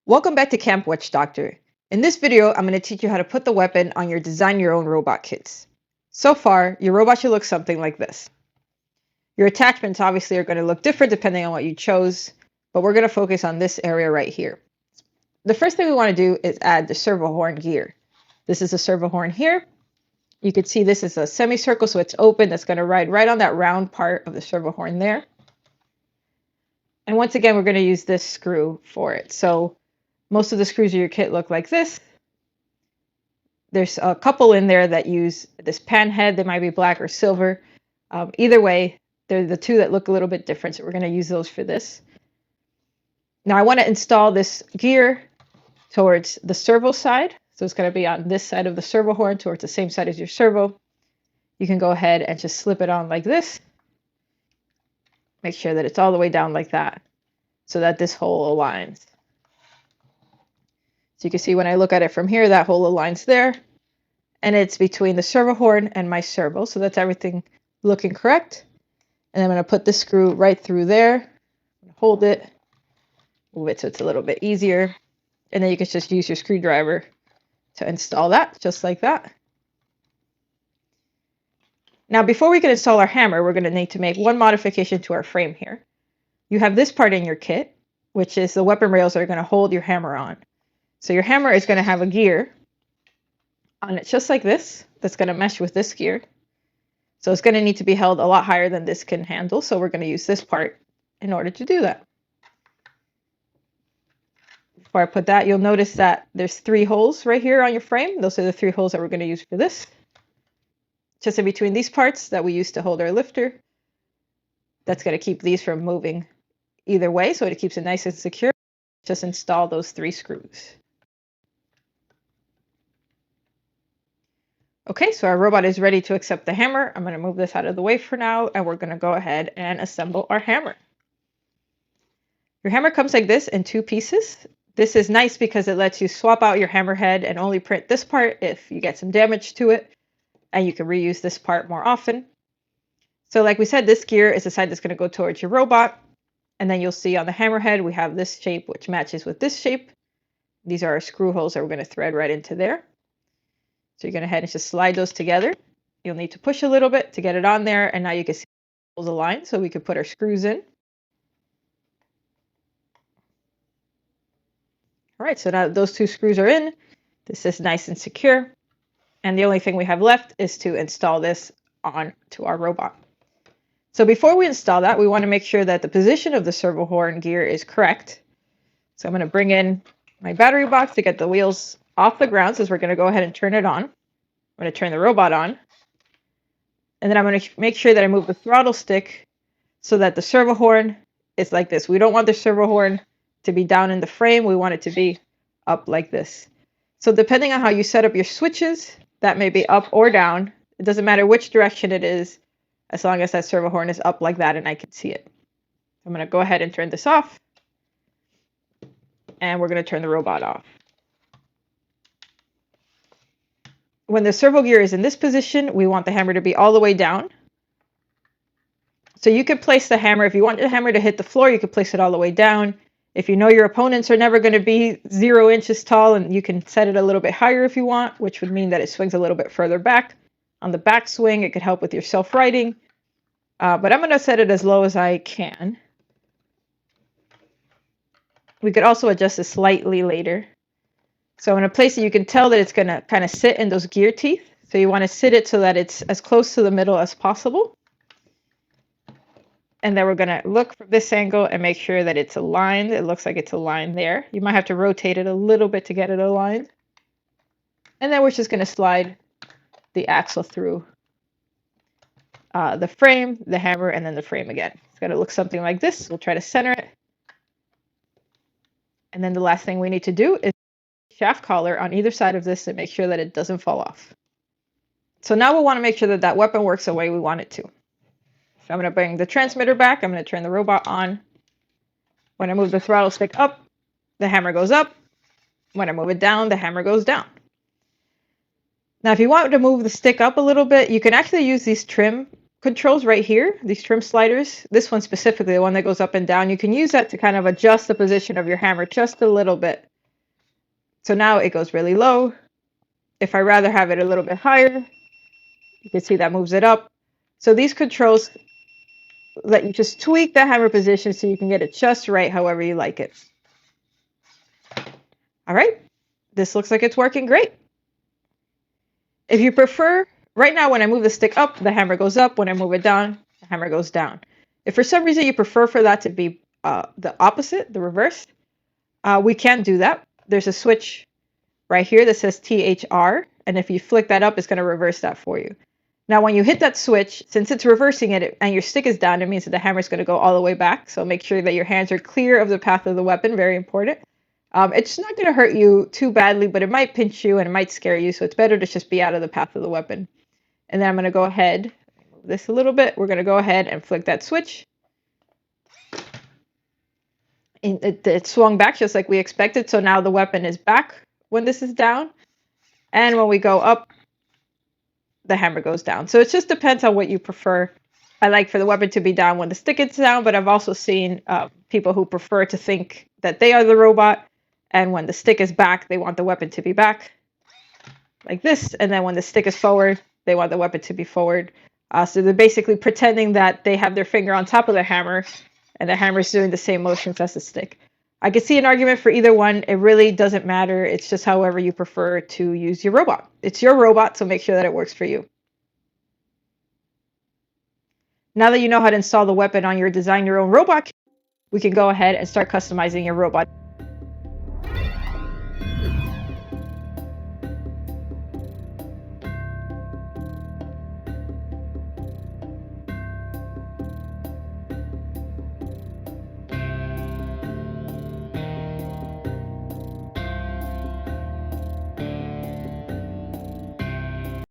Welcome back to Camp Witch Doctor. In this video, I'm going to teach you how to put the weapon on your design your own robot kits. So far, your robot should look something like this. Your attachments obviously are going to look different depending on what you chose, but we're going to focus on this area right here. The first thing we want to do is add the servo horn gear. This is a servo horn here. You can see this is a semicircle, so it's open. That's going to ride right on that round part of the servo horn there. And once again, we're going to use this screw for it. So most of the screws of your kit look like this. There's a couple in there that use this pan head. They might be black or silver. Either way, they're the two that look a little bit different, so we're going to use those for this. Now I want to install this gear towards the servo side. So it's going to be on this side of the servo horn towards the same side as your servo. You can go ahead and just slip it on like this. Make sure that it's all the way down like that so that this hole aligns. So you can see when I look at it from here, that hole aligns there. And it's between the servo horn and my servo. So that's everything looking correct. And I'm going to put this screw right through there. Hold it. Move it so it's a little bit easier. And then you can just use your screwdriver to install that, just like that. Now, before we can install our hammer, we're going to need to make one modification to our frame here. You have this part in your kit, which is the weapon rails that are going to hold your hammer on. So your hammer is going to have a gear on it just like this that's going to mesh with this gear. So it's going to need to be held a lot higher than this can handle. So we're going to use this part in order to do that. Before I put that, you'll notice that there's 3 holes right here on your frame. Those are the 3 holes that we're going to use for this. Just in between these parts that we use to hold our lifter. That's going to keep these from moving either way, so it keeps it nice and secure. Just install those 3 screws. Okay, so our robot is ready to accept the hammer. I'm going to move this out of the way for now, and we're going to go ahead and assemble our hammer. Your hammer comes like this in 2 pieces. This is nice because it lets you swap out your hammer head and only print this part if you get some damage to it, and you can reuse this part more often. So like we said, this gear is the side that's going to go towards your robot, and then you'll see on the hammer head we have this shape which matches with this shape. These are our screw holes that we're going to thread right into there. So you're going to head and just slide those together. You'll need to push a little bit to get it on there, and now you can see the holes aligned, so we can put our screws in. All right, so now that those 2 screws are in, this is nice and secure. And the only thing we have left is to install this onto our robot. So before we install that, we want to make sure that the position of the servo horn gear is correct. So I'm going to bring in my battery box to get the wheels off the ground, since we're going to go ahead and turn it on. I'm going to turn the robot on. And then I'm going to make sure that I move the throttle stick so that the servo horn is like this. We don't want the servo horn to be down in the frame. We want it to be up like this. So depending on how you set up your switches, that may be up or down. It doesn't matter which direction it is, as long as that servo horn is up like that and I can see it. I'm going to go ahead and turn this off. And we're going to turn the robot off. When the servo gear is in this position, we want the hammer to be all the way down. So you could place the hammer, if you want the hammer to hit the floor, you could place it all the way down. If you know your opponents are never going to be 0 inches tall, and you can set it a little bit higher if you want, which would mean that it swings a little bit further back. On the back swing, it could help with your self-righting. But I'm going to set it as low as I can. We could also adjust it slightly later. So in a place that you can tell that it's going to kind of sit in those gear teeth. So you want to sit it so that it's as close to the middle as possible. And then we're going to look from this angle and make sure that it's aligned. It looks like it's aligned there. You might have to rotate it a little bit to get it aligned. And then we're just going to slide the axle through the frame, the hammer, and then the frame again. It's going to look something like this. We'll try to center it. And then the last thing we need to do is shaft collar on either side of this and make sure that it doesn't fall off. So now we'll want to make sure that that weapon works the way we want it to. So I'm going to bring the transmitter back. I'm going to turn the robot on. When I move the throttle stick up, the hammer goes up. When I move it down, the hammer goes down. Now, if you want to move the stick up a little bit, you can actually use these trim controls right here, these trim sliders. This one specifically, the one that goes up and down, you can use that to kind of adjust the position of your hammer just a little bit. So now it goes really low. If I rather have it a little bit higher, you can see that moves it up. So these controls let you just tweak the hammer position so you can get it just right however you like it. All right, this looks like it's working great. If you prefer, right now when I move the stick up, the hammer goes up. When I move it down, the hammer goes down. If for some reason you prefer for that to be the opposite, the reverse, we can do that. There's a switch right here that says THR, and if you flick that up, it's going to reverse that for you. Now, when you hit that switch, since it's reversing it and your stick is down, it means that the hammer is going to go all the way back. So make sure that your hands are clear of the path of the weapon. Very important. It's not going to hurt you too badly, but it might pinch you and it might scare you. So it's better to just be out of the path of the weapon. And then I'm going to go ahead, move this a little bit. We're going to go ahead and flick that switch. And it swung back just like we expected. So now the weapon is back when this is down. And when we go up, the hammer goes down. So it just depends on what you prefer. I like for the weapon to be down when the stick is down, but I've also seen people who prefer to think that they are the robot. And when the stick is back, they want the weapon to be back like this. And then when the stick is forward, they want the weapon to be forward. So they're basically pretending that they have their finger on top of the hammer and the hammer is doing the same motions as the stick. I can see an argument for either one. It really doesn't matter. It's just however you prefer to use your robot. It's your robot, so make sure that it works for you. Now that you know how to install the weapon on your design your own robot, we can go ahead and start customizing your robot.